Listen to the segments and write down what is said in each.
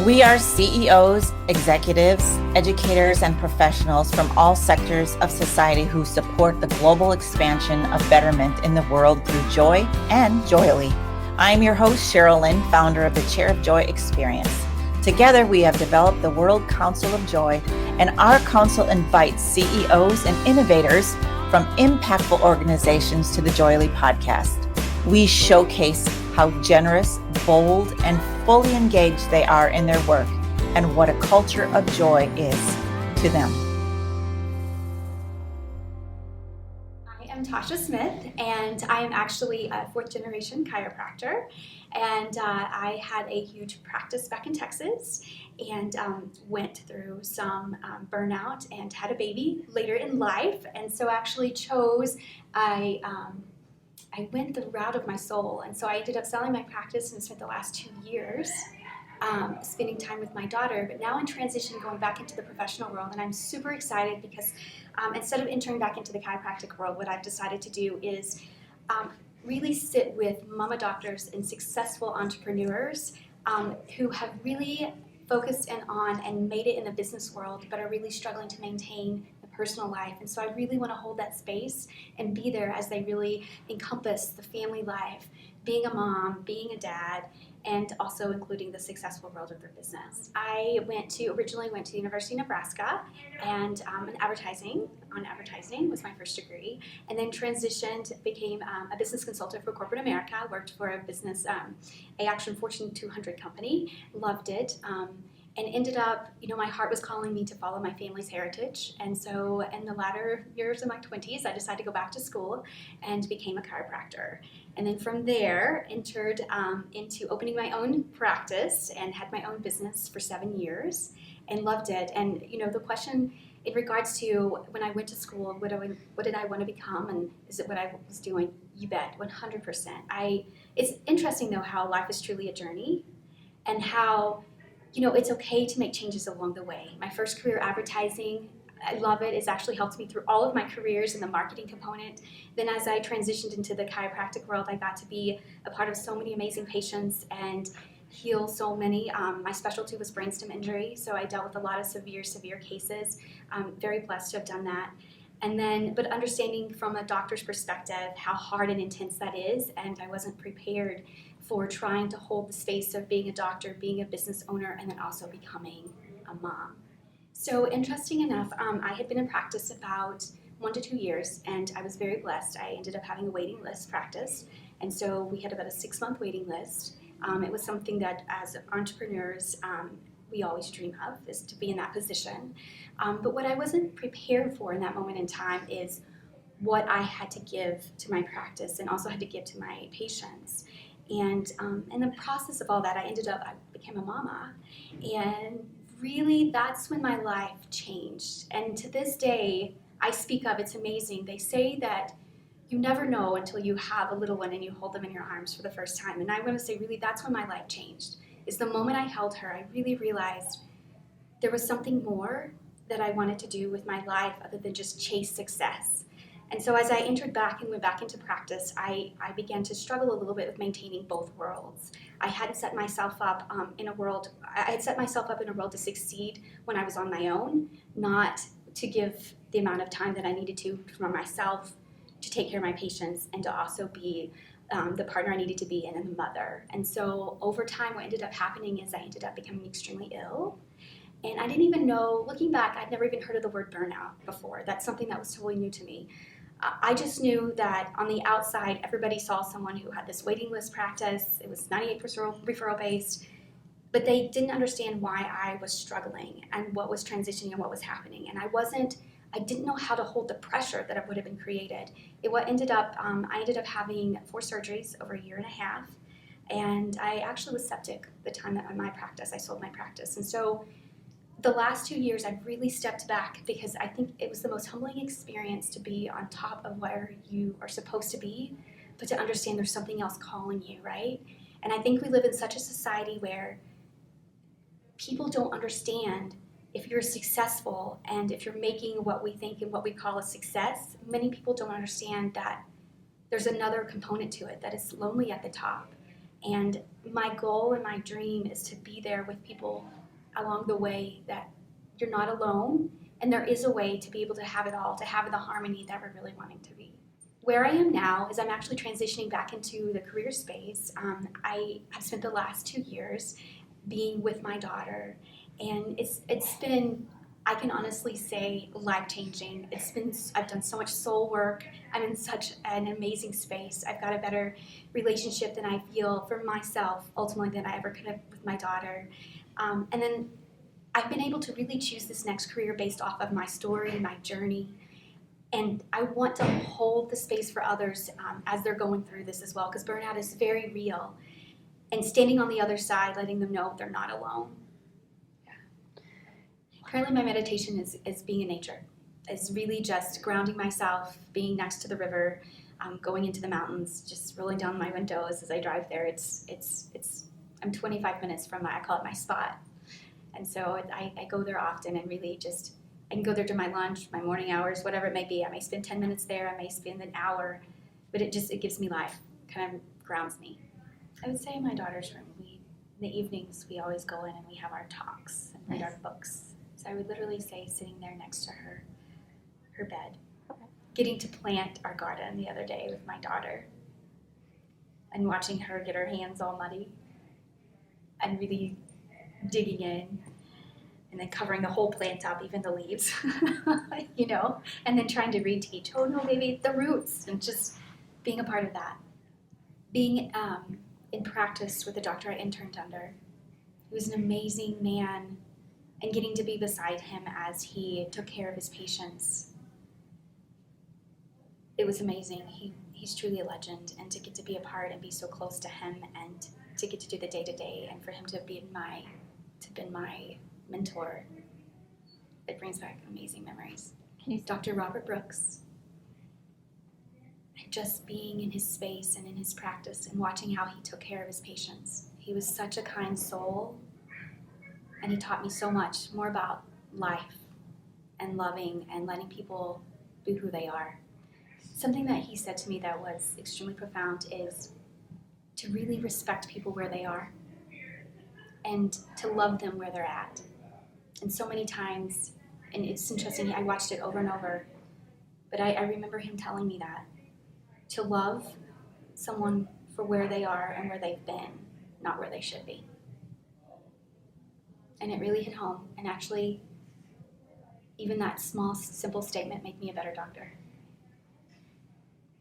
We are CEOs, executives, educators, and professionals from all sectors of society who support the global expansion of betterment in the world through joy and JOYELY. I'm your host, Sheryl Lynn, founder of the Chair of Joy Experience. Together, we have developed the World Council of Joy, and our council invites CEOs and innovators from impactful organizations to the JOYELY podcast. We showcase how generous, bold, and fully engaged they are in their work and what a culture of joy is to them. I am Tasha Smith, and I am actually a fourth generation chiropractor. And I had a huge practice back in Texas and went through some burnout and had a baby later in life. And so actually chose, I went the route of my soul. And so I ended up selling my practice and spent the last 2 years spending time with my daughter, but now in transition going back into the professional world. And I'm super excited because instead of entering back into the chiropractic world, what I've decided to do is really sit with mama doctors and successful entrepreneurs who have really focused in on and made it in the business world, but are really struggling to maintain the personal life. And so I really want to hold that space and be there as they really encompass the family life, being a mom, being a dad, and also including the successful world of their business. I originally went to the University of Nebraska and advertising was my first degree, and then transitioned, became a business consultant for corporate America, worked for a business, a actual Fortune 200 company, loved it, and ended up, my heart was calling me to follow my family's heritage. And so in the latter years of my 20s, I decided to go back to school and became a chiropractor. And then from there, entered into opening my own practice and had my own business for 7 years and loved it. And, the question in regards to when I went to school, what did I want to become, and is it what I was doing? You bet, 100%. It's interesting, though, how life is truly a journey and how it's okay to make changes along the way. My first career, advertising, I love it. It's actually helped me through all of my careers in the marketing component. Then as I transitioned into the chiropractic world, I got to be a part of so many amazing patients and heal so many. My specialty was brainstem injury, so I dealt with a lot of severe cases. I'm very blessed to have done that. And then, but understanding from a doctor's perspective how hard and intense that is, and I wasn't prepared for trying to hold the space of being a doctor, being a business owner, and then also becoming a mom. So interesting enough, I had been in practice about 1 to 2 years, and I was very blessed. I ended up having a waiting list practice, and so we had about a 6-month waiting list. It was something that as entrepreneurs, we always dream of, is to be in that position. But what I wasn't prepared for in that moment in time is what I had to give to my practice and also had to give to my patients. And in the process of all that, I became a mama. And really, that's when my life changed. And to this day, I speak of, it's amazing. They say that you never know until you have a little one and you hold them in your arms for the first time. And I want to say, really, that's when my life changed. Is the moment I held her, I really realized there was something more that I wanted to do with my life other than just chase success. And so as I entered back and went back into practice, I began to struggle a little bit with maintaining both worlds. I hadn't set myself up in a world to succeed when I was on my own, not to give the amount of time that I needed to for myself to take care of my patients and to also be the partner I needed to be and the mother. And so over time, what ended up happening is I ended up becoming extremely ill. And I didn't even know, looking back, I'd never even heard of the word burnout before. That's something that was totally new to me. I just knew that on the outside, everybody saw someone who had this waiting list practice. It was 98% referral based, but they didn't understand why I was struggling and what was transitioning and what was happening. And I didn't know how to hold the pressure that would have been created. I ended up having 4 surgeries over 1.5 years, and I actually was septic the time that I sold my practice. And so the last 2 years, I've really stepped back because I think it was the most humbling experience to be on top of where you are supposed to be, but to understand there's something else calling you, right? And I think we live in such a society where people don't understand if you're successful and if you're making what we think and what we call a success. Many people don't understand that there's another component to it, that is lonely at the top. And my goal and my dream is to be there with people along the way, that you're not alone, and there is a way to be able to have it all, to have the harmony that we're really wanting to be. Where I am now is I'm actually transitioning back into the career space. I have spent the last 2 years being with my daughter, and it's been, I can honestly say, life-changing. I've done so much soul work. I'm in such an amazing space. I've got a better relationship than I feel for myself, ultimately, than I ever could have with my daughter. And then I've been able to really choose this next career based off of my story, my journey. And I want to hold the space for others as they're going through this as well, because burnout is very real. And standing on the other side, letting them know they're not alone. Currently, my meditation is being in nature. It's really just grounding myself, being next to the river, going into the mountains, just rolling down my windows as I drive there. I'm 25 minutes from I call it my spot. And so I go there often, and really just, I can go there during my lunch, my morning hours, whatever it may be. I may spend 10 minutes there, I may spend an hour, but it gives me life, kind of grounds me. I would say in my daughter's room, in the evenings, we always go in and we have our talks and read our books. So I would literally say sitting there next to her bed, getting to plant our garden the other day with my daughter, and watching her get her hands all muddy and really digging in, and then covering the whole plant up, even the leaves, and then trying to reteach, oh no, baby, the roots, and just being a part of that. Being in practice with the doctor I interned under, who was an amazing man, and getting to be beside him as he took care of his patients. It was amazing. He's truly a legend, and to get to be a part and be so close to him, and to get to do the day-to-day, and for him to be my mentor, it brings back amazing memories. Dr. Robert Brooks, and just being in his space and in his practice and watching how he took care of his patients. He was such a kind soul, and he taught me so much more about life and loving and letting people be who they are. Something that he said to me that was extremely profound is to really respect people where they are and to love them where they're at. And so many times, and it's interesting, I watched it over and over, but I remember him telling me that, to love someone for where they are and where they've been, not where they should be. And it really hit home, and actually, even that small, simple statement made me a better doctor.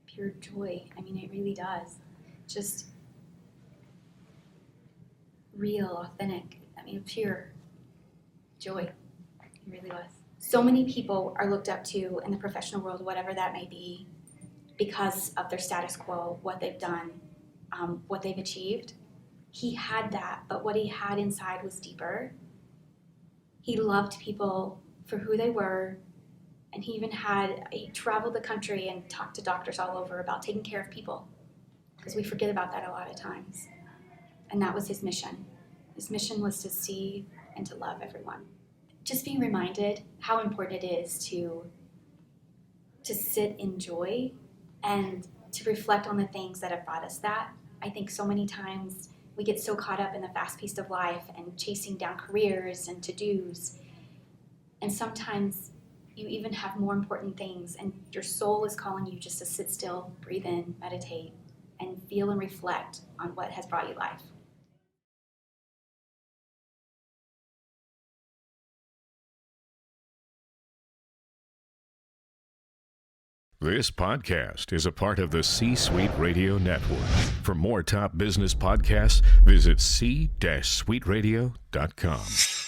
Pure joy, it really does. Just real, authentic, pure joy. It really was. So many people are looked up to in the professional world, whatever that may be, because of their status quo, what they've done, what they've achieved. He had that, but what he had inside was deeper. He loved people for who they were, and he traveled the country and talked to doctors all over about taking care of people, because we forget about that a lot of times. And that was his mission. His mission was to see and to love everyone. Just being reminded how important it is to sit in joy and to reflect on the things that have brought us that. I think so many times we get so caught up in the fast pace of life and chasing down careers and to-dos. And sometimes you even have more important things, and your soul is calling you just to sit still, breathe in, meditate, and feel and reflect on what has brought you life. This podcast is a part of the C-Suite Radio Network. For more top business podcasts, visit c-suiteradio.com.